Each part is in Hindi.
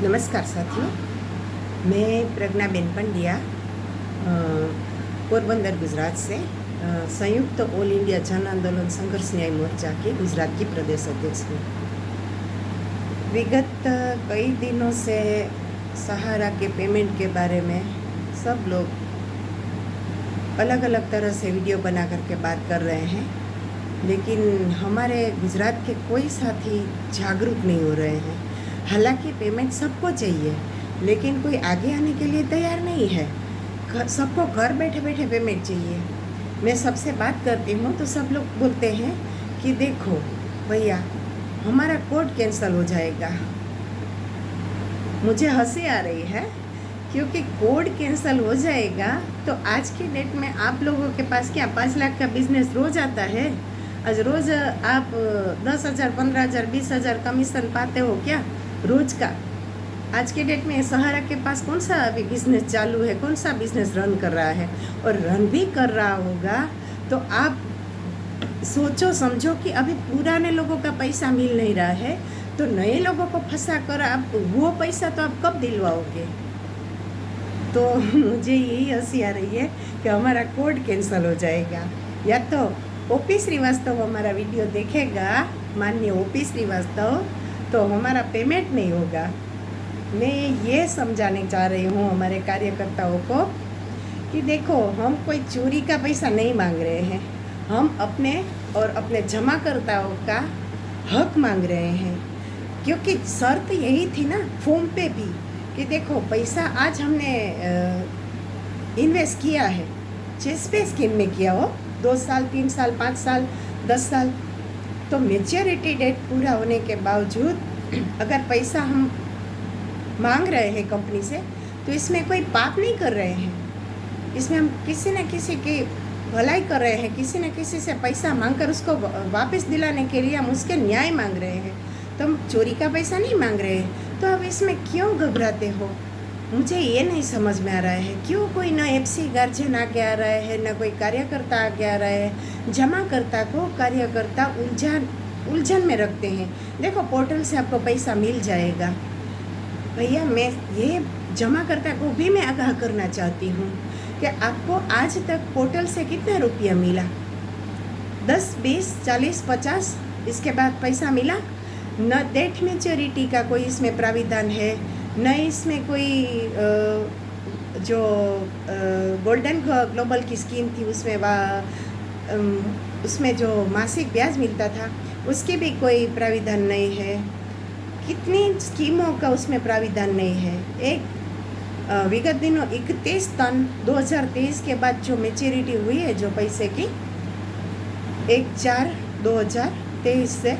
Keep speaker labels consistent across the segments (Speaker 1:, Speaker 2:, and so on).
Speaker 1: नमस्कार साथियों, मैं प्रज्ञाबेन पंड्या पोरबंदर गुजरात से संयुक्त ऑल इंडिया जन आंदोलन संघर्ष न्याय मोर्चा के गुजरात की प्रदेश अध्यक्ष हूँ। विगत कई दिनों से सहारा के पेमेंट के बारे में सब लोग अलग अलग तरह से वीडियो बना करके बात कर रहे हैं, लेकिन हमारे गुजरात के कोई साथी जागरूक नहीं हो रहे हैं। हालांकि पेमेंट सबको चाहिए, लेकिन कोई आगे आने के लिए तैयार नहीं है। सबको घर बैठे बैठे पेमेंट चाहिए। मैं सबसे बात करती हूँ तो सब लोग बोलते हैं कि देखो भैया, हमारा कोड कैंसिल हो जाएगा। मुझे हंसी आ रही है, क्योंकि कोड कैंसिल हो जाएगा तो आज की डेट में आप लोगों के पास क्या 5 लाख का बिजनेस रोज़ आता है? आज रोज़ आप 10,000, 15,000, 20,000 कमीशन पाते हो क्या रोज का? आज के डेट में सहारा के पास कौन सा अभी बिजनेस चालू है, कौन सा बिजनेस रन कर रहा है? और रन भी कर रहा होगा तो आप सोचो समझो कि अभी पुराने लोगों का पैसा मिल नहीं रहा है, तो नए लोगों को फंसा कर आप वो पैसा तो आप कब दिलवाओगे? तो मुझे यही हंसी आ रही है कि हमारा कोड कैंसिल हो जाएगा। या तो ओपी श्रीवास्तव हमारा वीडियो देखेगा, माननीय ओपी श्रीवास्तव, तो हमारा पेमेंट नहीं होगा। मैं ये समझाने चाह रही हूँ हमारे कार्यकर्ताओं को कि देखो, हम कोई चोरी का पैसा नहीं मांग रहे हैं, हम अपने और अपने जमाकर्ताओं का हक मांग रहे हैं। क्योंकि शर्त यही थी ना फॉर्म पे भी कि देखो, पैसा आज हमने इन्वेस्ट किया है, जिस पे स्कीम में किया हो, 2 साल, 3 साल, 5 साल, 10 साल, तो मैच्योरिटी डेट पूरा होने के बावजूद अगर पैसा हम मांग रहे हैं कंपनी से, तो इसमें कोई पाप नहीं कर रहे हैं। इसमें हम किसी न किसी की भलाई कर रहे हैं, किसी न किसी से पैसा मांगकर उसको वापस दिलाने के लिए हम उसके न्याय मांग रहे हैं। तो हम चोरी का पैसा नहीं मांग रहे हैं, तो अब इसमें क्यों घबराते हो? मुझे ये नहीं समझ में आ रहा है, क्यों कोई ना एफसी गार्जियन आके आ रहा है, ना कोई कार्यकर्ता आके आ रहा है। जमाकर्ता को कार्यकर्ता उलझन में रखते हैं। देखो, पोर्टल से आपको पैसा मिल जाएगा। भैया, मैं ये जमाकर्ता को भी मैं आगाह करना चाहती हूँ कि आपको आज तक पोर्टल से कितना रुपया मिला? 10, 20, 40, 50, इसके बाद पैसा मिला? न डेट मैच्योरिटी का कोई इसमें प्राविधान है, न इसमें कोई जो गोल्डन ग्लोबल की स्कीम थी उसमें जो मासिक ब्याज मिलता था उसके भी कोई प्राविधान नहीं है। कितनी स्कीमों का उसमें प्राविधान नहीं है। एक विगत दिनों 31/3/2023 के बाद जो मैच्योरिटी हुई है जो पैसे की, 1/4/2023 से,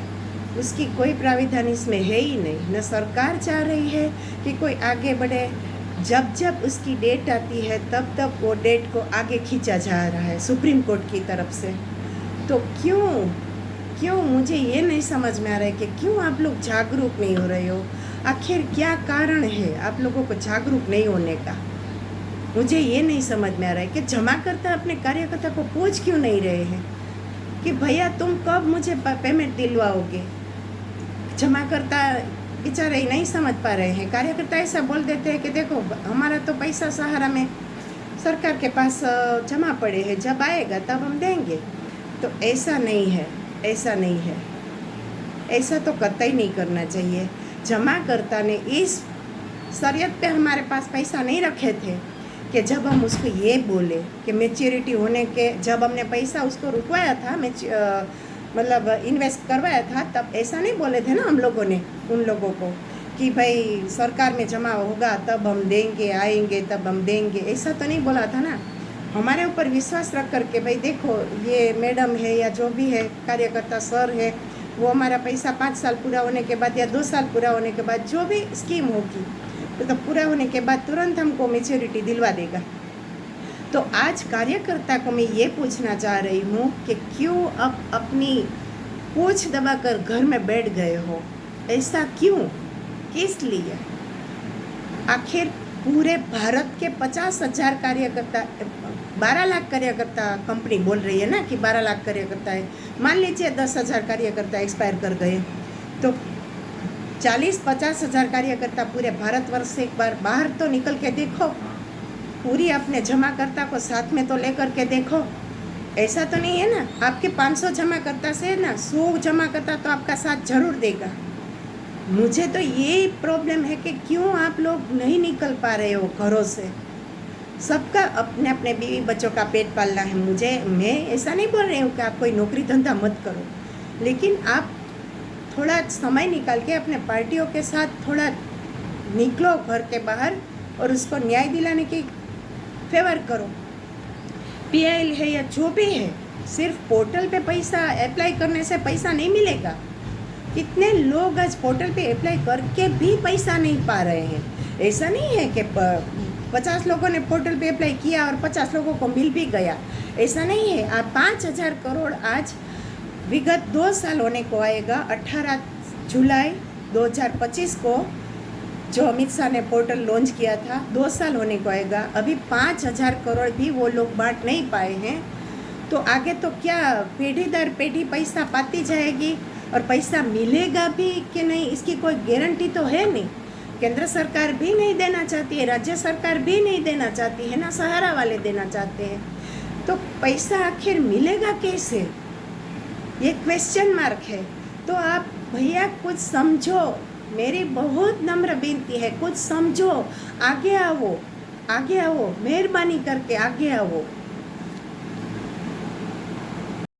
Speaker 1: उसकी कोई प्राविधान इसमें है ही नहीं। न सरकार चाह रही है कि कोई आगे बढ़े। जब जब उसकी डेट आती है तब तब वो डेट को आगे खींचा जा रहा है सुप्रीम कोर्ट की तरफ से। तो क्यों मुझे ये नहीं समझ में आ रहा है कि क्यों आप लोग जागरूक नहीं हो रहे हो? आखिर क्या कारण है आप लोगों को जागरूक नहीं होने का? मुझे ये नहीं समझ में आ रहा है कि जमाकर्ता अपने कार्यकर्ता को पूछ क्यों नहीं रहे हैं कि भैया तुम कब मुझे पेमेंट दिलवाओगे? जमाकर्ता बेचारे नहीं समझ पा रहे हैं। कार्यकर्ता ऐसा बोल देते हैं कि देखो, हमारा तो पैसा सहारा में सरकार के पास जमा पड़े हैं, जब आएगा तब हम देंगे। तो ऐसा नहीं है, ऐसा नहीं है, ऐसा तो कतई नहीं करना चाहिए। जमाकर्ता ने इस शर्त पे हमारे पास पैसा नहीं रखे थे कि जब हम उसको ये बोले कि मैच्योरिटी होने के, जब हमने पैसा उसको रुकवाया था, मतलब इन्वेस्ट करवाया था, तब ऐसा नहीं बोले थे ना हम लोगों ने उन लोगों को कि भाई सरकार में जमा होगा तब हम देंगे, आएंगे तब हम देंगे। ऐसा तो नहीं बोला था ना। हमारे ऊपर विश्वास रख करके, भाई देखो, ये मैडम है या जो भी है कार्यकर्ता सर है, वो हमारा पैसा 5 साल पूरा होने के बाद या 2 साल पूरा होने के बाद जो भी स्कीम होगी तो पूरा होने के बाद तुरंत हमको मैच्योरिटी दिलवा देगा। तो आज कार्यकर्ता को मैं ये पूछना चाह रही हूँ कि क्यों अब अपनी पूंछ दबाकर घर में बैठ गए हो? ऐसा क्यों, किस लिए? आखिर पूरे भारत के 50,000 कार्यकर्ता, 12 लाख कार्यकर्ता कंपनी बोल रही है ना कि 12 लाख कार्यकर्ता है। मान लीजिए 10,000 कार्यकर्ता एक्सपायर कर गए, तो 40-50 हज़ार कार्यकर्ता पूरे भारतवर्ष से एक बार बाहर तो निकल के देखो, पूरी अपने जमाकर्ता को साथ में तो लेकर के देखो। ऐसा तो नहीं है ना आपके 500 जमाकर्ता से ना 100 जमाकर्ता तो आपका साथ जरूर देगा। मुझे तो ये प्रॉब्लम है कि क्यों आप लोग नहीं निकल पा रहे हो घरों से। सबका अपने अपने बीवी बच्चों का पेट पालना है। मैं ऐसा नहीं बोल रही हूँ कि आप कोई नौकरी धंधा मत करो, लेकिन आप थोड़ा समय निकाल के अपने पार्टियों के साथ थोड़ा निकलो घर के बाहर और उसको न्याय दिलाने की फेवर करो। PIL है या जो भी है, सिर्फ पोर्टल पे पैसा अप्लाई करने से पैसा नहीं मिलेगा। कितने लोग आज पोर्टल पे अप्लाई करके भी पैसा नहीं पा रहे हैं। ऐसा नहीं है कि 50 लोगों ने पोर्टल पे अप्लाई किया और 50 लोगों को मिल भी गया, ऐसा नहीं है। आप 5,000 करोड़ आज विगत 2 साल होने को आएगा। 18 जुलाई 2025 को जो अमित शाह ने पोर्टल लॉन्च किया था, 2 साल होने को आएगा। अभी 5,000 करोड़ भी वो लोग बांट नहीं पाए हैं। तो आगे तो क्या पीढ़ी दर पीढ़ी पैसा पाती जाएगी और पैसा मिलेगा भी कि नहीं, इसकी कोई गारंटी तो है नहीं। केंद्र सरकार भी नहीं देना चाहती है, राज्य सरकार भी नहीं देना चाहती है ना, सहारा वाले देना चाहते हैं। तो पैसा आखिर मिलेगा कैसे, ये क्वेश्चन मार्क है। तो आप भैया कुछ समझो, मेरी बहुत नम्र विनती है, कुछ समझो, आगे आओ, मेहरबानी करके आगे आओ।